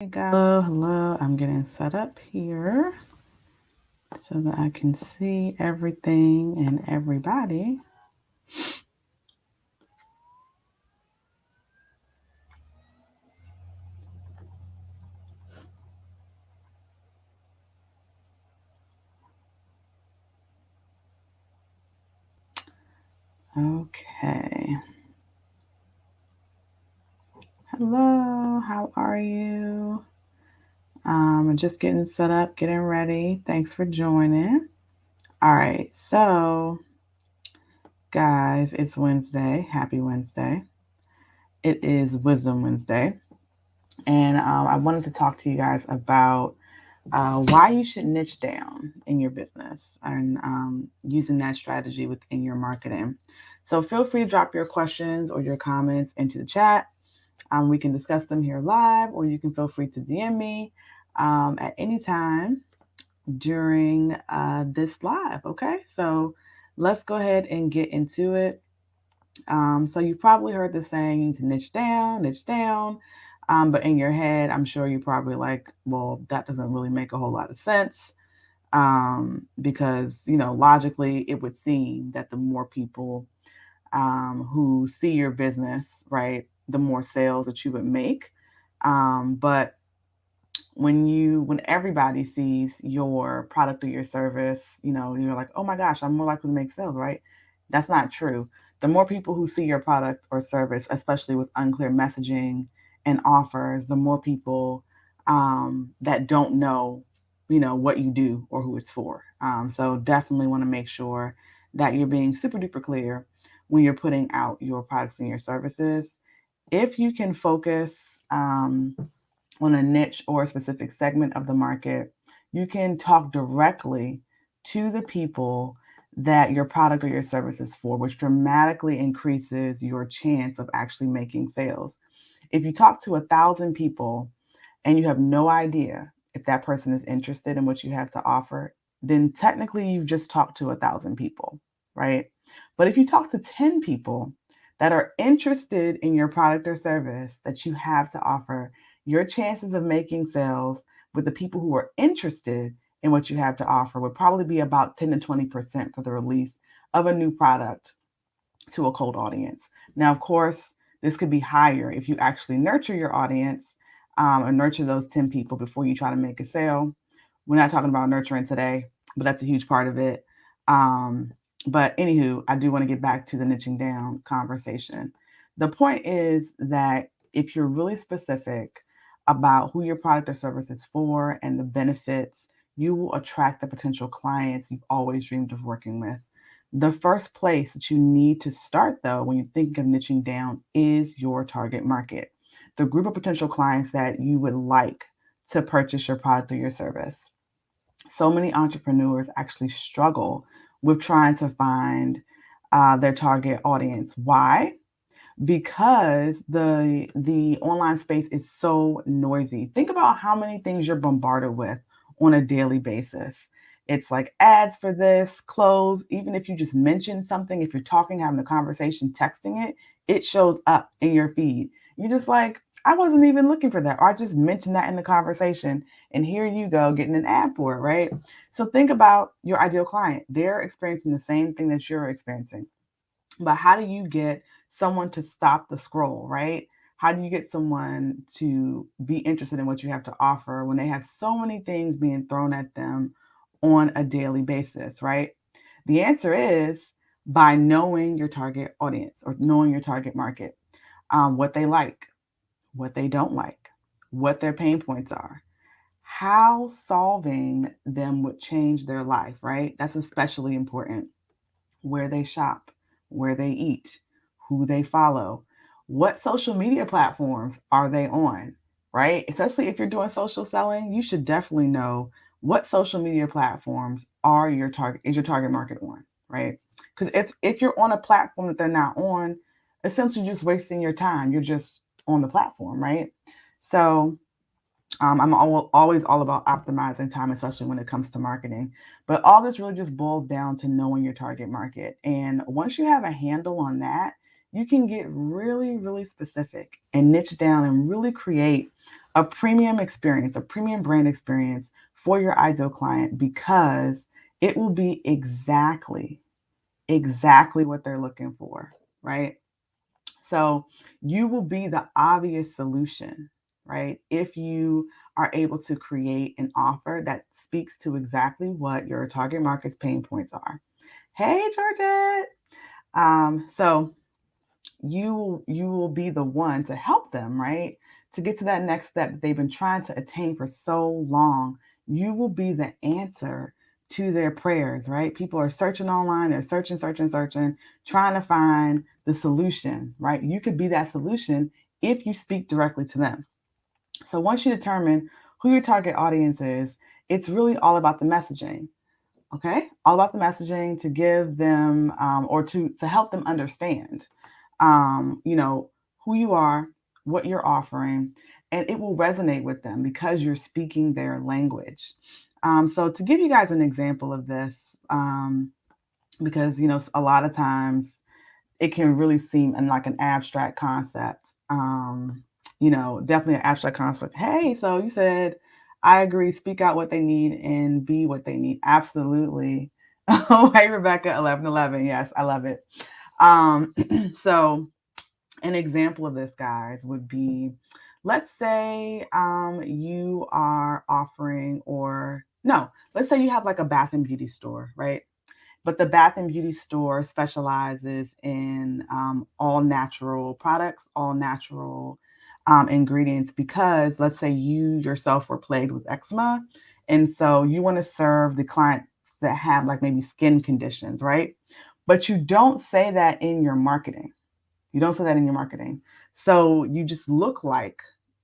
Hello. I'm getting set up here so that I can see everything and everybody. Okay. Hello, how are you? I'm just getting set up, getting ready. Thanks for joining. All right, so guys, it's Wednesday. Happy Wednesday. It is Wisdom Wednesday. And I wanted to talk to you guys about why you should niche down in your business and using that strategy within your marketing. So feel free to drop your questions or your comments into the chat. We can discuss them here live, or you can feel free to DM me at any time during this live. Okay, so let's go ahead and get into it. So you probably heard the saying, you need to niche down, niche down. But in your head, I'm sure you're probably like, well, that doesn't really make a whole lot of sense. Because, logically, it would seem that the more people who see your business, right, the more sales that you would make. But when everybody sees your product or your service, you're like, oh my gosh, I'm more likely to make sales, right? That's not true. The more people who see your product or service, especially with unclear messaging and offers, the more people that don't know, what you do or who it's for. So definitely want to make sure that you're being super duper clear when you're putting out your products and your services. If you can focus on a niche or a specific segment of the market, you can talk directly to the people that your product or your service is for, which dramatically increases your chance of actually making sales. If you talk to 1,000 people and you have no idea if that person is interested in what you have to offer, then technically you've just talked to 1,000 people, right? But if you talk to 10 people that are interested in your product or service that you have to offer, your chances of making sales with the people who are interested in what you have to offer would probably be about 10 to 20% for the release of a new product to a cold audience. Now, of course, this could be higher if you actually nurture your audience or nurture those 10 people before you try to make a sale. We're not talking about nurturing today, but that's a huge part of it. But anywho, I do want to get back to the niching down conversation. The point is that if you're really specific about who your product or service is for and the benefits, you will attract the potential clients you've always dreamed of working with. The first place that you need to start, though, when you think of niching down, is your target market, the group of potential clients that you would like to purchase your product or your service. So many entrepreneurs actually struggle with trying to find their target audience. Why? Because the online space is so noisy. Think about how many things you're bombarded with on a daily basis. It's like ads for this, clothes, even if you just mention something, if you're talking, having a conversation, texting it, it shows up in your feed. You're just like, I wasn't even looking for that. Or I just mentioned that in the conversation. And here you go, getting an ad for it, right? So think about your ideal client. They're experiencing the same thing that you're experiencing. But how do you get someone to stop the scroll, right? How do you get someone to be interested in what you have to offer when they have so many things being thrown at them on a daily basis, right? The answer is by knowing your target audience or knowing your target market, what they like, what they don't like, what their pain points are, how solving them would change their life, right? That's especially important. Where they shop, where they eat, who they follow, what social media platforms are they on, right? Especially if you're doing social selling, you should definitely know what social media platforms are your target market on, right? Because if you're on a platform that they're not on, essentially just wasting your time. You're just on the platform, right? So I'm always all about optimizing time, especially when it comes to marketing. But all this really just boils down to knowing your target market. And once you have a handle on that, you can get really, really specific and niche down and really create a premium experience, a premium brand experience for your ideal client because it will be exactly what they're looking for, right? So you will be the obvious solution, right? If you are able to create an offer that speaks to exactly what your target market's pain points are. Hey, Georgette. So you will be the one to help them, right? To get to that next step that they've been trying to attain for so long. You will be the answer to their prayers, right? People are searching online, they're searching, trying to find the solution, right? You could be that solution if you speak directly to them. So once you determine who your target audience is, it's really all about the messaging. Okay, all about the messaging to give them or to help them understand, you know, who you are, what you're offering, and it will resonate with them because you're speaking their language. So to give you guys an example of this, because a lot of times it can really seem like an abstract concept. Definitely an abstract concept. Hey, so you said, I agree, speak out what they need and be what they need. Absolutely. Oh, hey, Rebecca, 1111. Yes, I love it. Um, so, an example of this, guys, would be let's say you are offering, or no, let's say you have like a bath and beauty store, right? But the bath and beauty store specializes in all natural products, all natural ingredients, because let's say you yourself were plagued with eczema. And so you want to serve the clients that have like maybe skin conditions, right? But you don't say that in your marketing. You don't say that in your marketing. So you just look like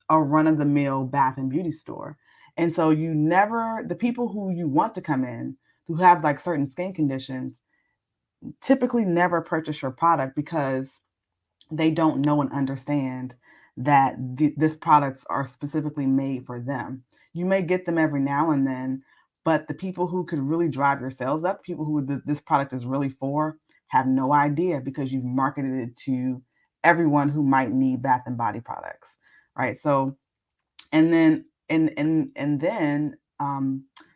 a run of the mill bath and beauty store. And so the people who you want to come in who have like certain skin conditions typically never purchase your product because they don't know and understand that this products are specifically made for them. You may get them every now and then, but the people who could really drive your sales up, people who this product is really for, have no idea because you've marketed it to everyone who might need bath and body products, right? So and then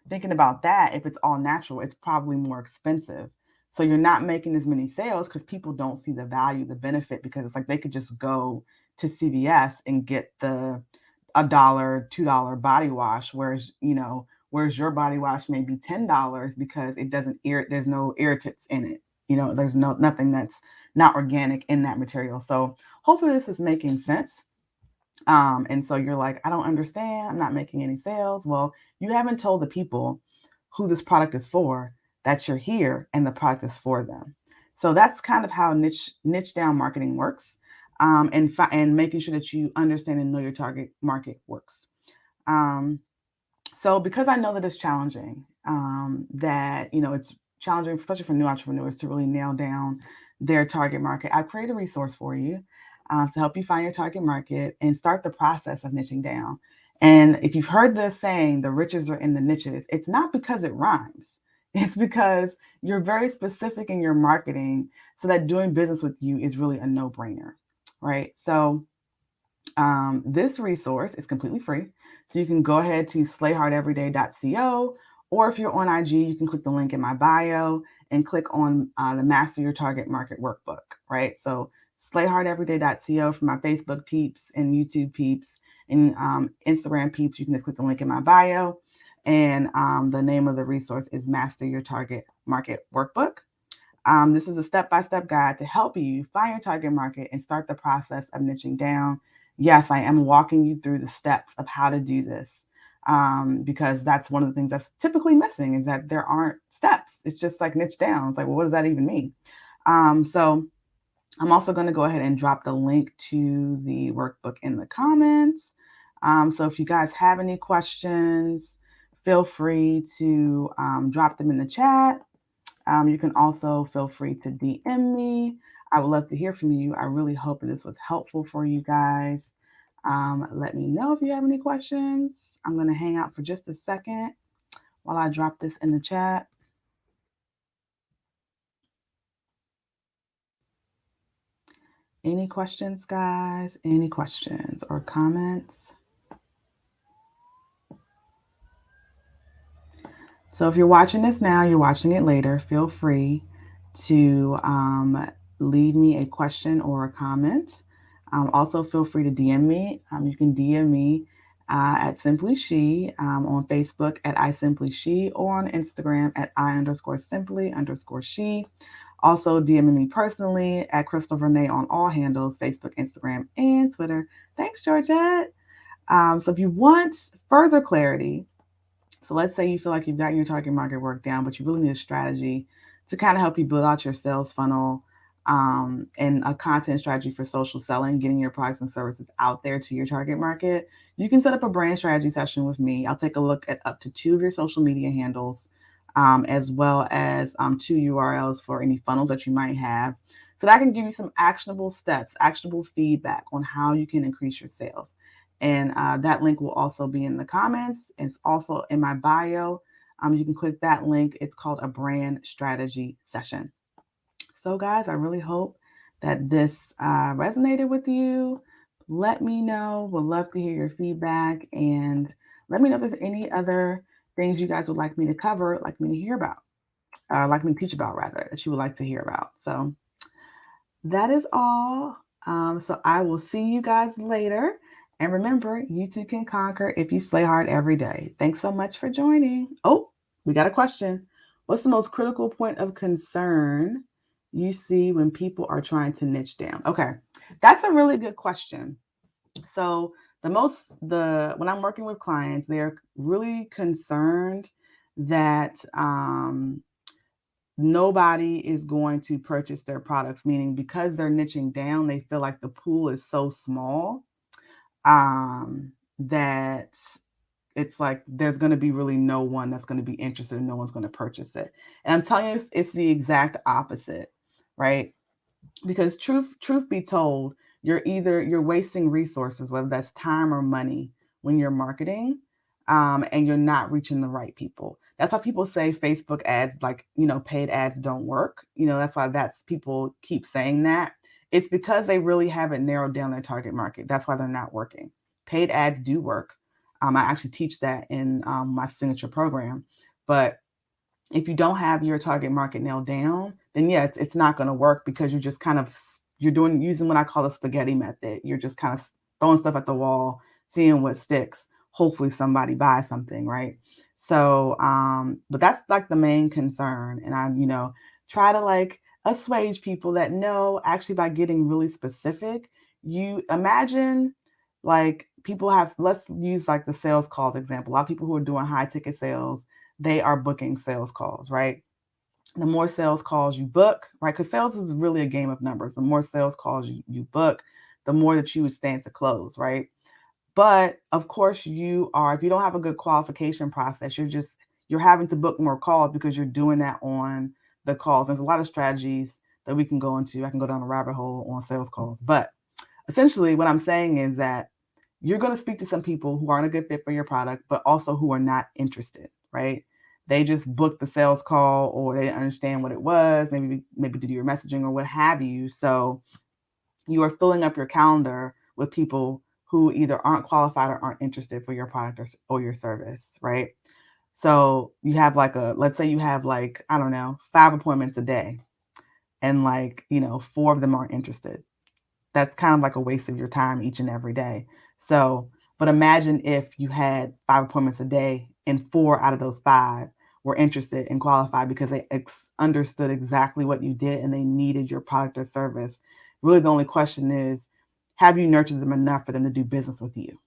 thinking about that, if it's all natural, it's probably more expensive. So you're not making as many sales because people don't see the value, the benefit, because it's like they could just go to CVS and get the $1, $2 body wash, whereas your body wash may be $10 because it doesn't there's no irritants in it. There's nothing that's not organic in that material. So hopefully this is making sense. And so you're like, I don't understand. I'm not making any sales. Well, you haven't told the people who this product is for that you're here and the product is for them. So that's kind of how niche down marketing works, and making sure that you understand and know your target market works. Um, so because I know that it's challenging, that it's challenging, especially for new entrepreneurs, to really nail down their target market, I created a resource for you to help you find your target market and start the process of niching down. And if you've heard this saying, the riches are in the niches, it's not because it rhymes. It's because you're very specific in your marketing so that doing business with you is really a no-brainer, right? So this resource is completely free. So you can go ahead to slayhardeveryday.co, or if you're on IG, you can click the link in my bio and click on the Master Your Target Market Workbook, right? So slayhardeveryday.co for my Facebook peeps and YouTube peeps and Instagram peeps. You can just click the link in my bio. And the name of the resource is Master Your Target Market Workbook. This is a step-by-step guide to help you find your target market and start the process of niching down. Yes, I am walking you through the steps of how to do this, because that's one of the things that's typically missing is that there aren't steps. It's just like niche down. It's like, well, what does that even mean? So I'm also going to go ahead and drop the link to the workbook in the comments. So if you guys have any questions, feel free to drop them in the chat. You can also feel free to DM me. I would love to hear from you. I really hope that this was helpful for you guys. Let me know if you have any questions. I'm going to hang out for just a second while I drop this in the chat. Any questions, guys? Any questions or comments? So if you're watching this now, you're watching it later, feel free to leave me a question or a comment. Also, feel free to DM me. You can DM me at Simply She, on Facebook at I Simply She, or on Instagram at I_simply_she. Also, DM me personally at Crystal Renee on all handles, Facebook, Instagram, and Twitter. Thanks, Georgette. So if you want further clarity, so let's say you feel like you've gotten your target market work down, but you really need a strategy to kind of help you build out your sales funnel, and a content strategy for social selling, getting your products and services out there to your target market. You can set up a brand strategy session with me. I'll take a look at up to 2 of your social media handles, as well as 2 URLs for any funnels that you might have. So that I can give you some actionable steps, actionable feedback on how you can increase your sales. And that link will also be in the comments. It's also in my bio. You can click that link. It's called a brand strategy session. So, guys, I really hope that this resonated with you. Let me know. Would love to hear your feedback. And let me know if there's any other things you guys would like me to cover, like me to hear about, like me to teach about, rather, that you would like to hear about. So, that is all. So I will see you guys later. And remember, you too can conquer if you slay hard every day. Thanks so much for joining. Oh, we got a question. What's the most critical point of concern you see when people are trying to niche down? Okay, that's a really good question. So when I'm working with clients, they're really concerned that nobody is going to purchase their products, meaning because they're niching down, they feel like the pool is so small, that it's like there's going to be really no one that's going to be interested and no one's going to purchase it. And I'm telling you, it's the exact opposite, right? Because truth be told, you're wasting resources, whether that's time or money, when you're marketing, and you're not reaching the right people. That's why people say Facebook ads, like, paid ads don't work. That's why people keep saying that. It's because they really haven't narrowed down their target market. That's why they're not working. Paid ads do work. I actually teach that in my signature program. But if you don't have your target market nailed down, then yeah, it's not going to work, because you're just kind of using what I call the spaghetti method. You're just kind of throwing stuff at the wall, seeing what sticks. Hopefully somebody buys something, right? So, but that's like the main concern. And I, try to like assuage people that no, actually by getting really specific, you imagine like people have, let's use like the sales calls example. A lot of people who are doing high ticket sales, they are booking sales calls, right? The more sales calls you book, right? Because sales is really a game of numbers. The more sales calls you book, the more that you would stand to close, right? But of course, if you don't have a good qualification process, you're having to book more calls because you're doing that on the calls. There's a lot of strategies that we can go into. I can go down a rabbit hole on sales calls. But essentially, what I'm saying is that you're going to speak to some people who aren't a good fit for your product, but also who are not interested, right? They just booked the sales call, or they didn't understand what it was, maybe to do your messaging or what have you. So you are filling up your calendar with people who either aren't qualified or aren't interested for your product or your service, right? So you have let's say you have like, I don't know, 5 appointments a day, and 4 of them aren't interested. That's kind of like a waste of your time each and every day. So, but imagine if you had 5 appointments a day and 4 out of those 5 were interested and qualified because they understood exactly what you did and they needed your product or service. Really, the only question is, have you nurtured them enough for them to do business with you?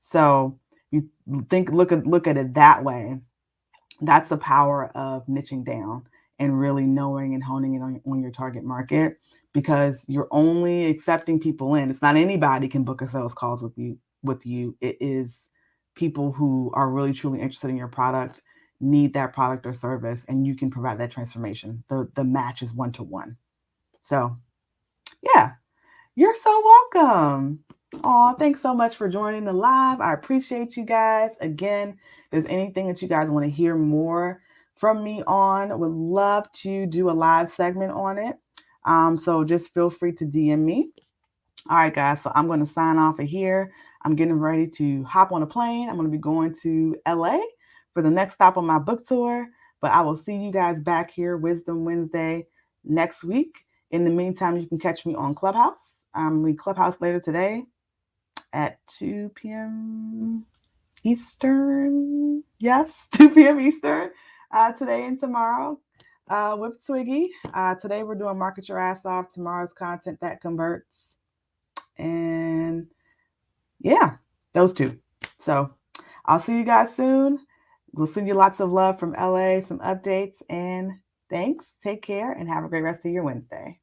So you look at it that way. That's the power of niching down and really knowing and honing it on your target market, because you're only accepting people in. It's not anybody can book a sales calls with you. It is people who are really truly interested in your product, need that product or service, and you can provide that transformation. The match is 1-to-1. So yeah, you're so welcome. Oh, thanks so much for joining the live. I appreciate you guys. Again, if there's anything that you guys want to hear more from me on, would love to do a live segment on it. So just feel free to DM me. All right, guys. So I'm going to sign off of here. I'm getting ready to hop on a plane. I'm going to be going to LA for the next stop on my book tour. But I will see you guys back here, Wisdom Wednesday, next week. In the meantime, you can catch me on Clubhouse. We Clubhouse later today at 2 p.m. Eastern. Yes, 2 p.m. Eastern today and tomorrow with Twiggy. Today we're doing Market Your Ass Off. Tomorrow's Content That Converts. And yeah, those two. So I'll see you guys soon. We'll send you lots of love from LA, some updates, and thanks. Take care and have a great rest of your Wednesday.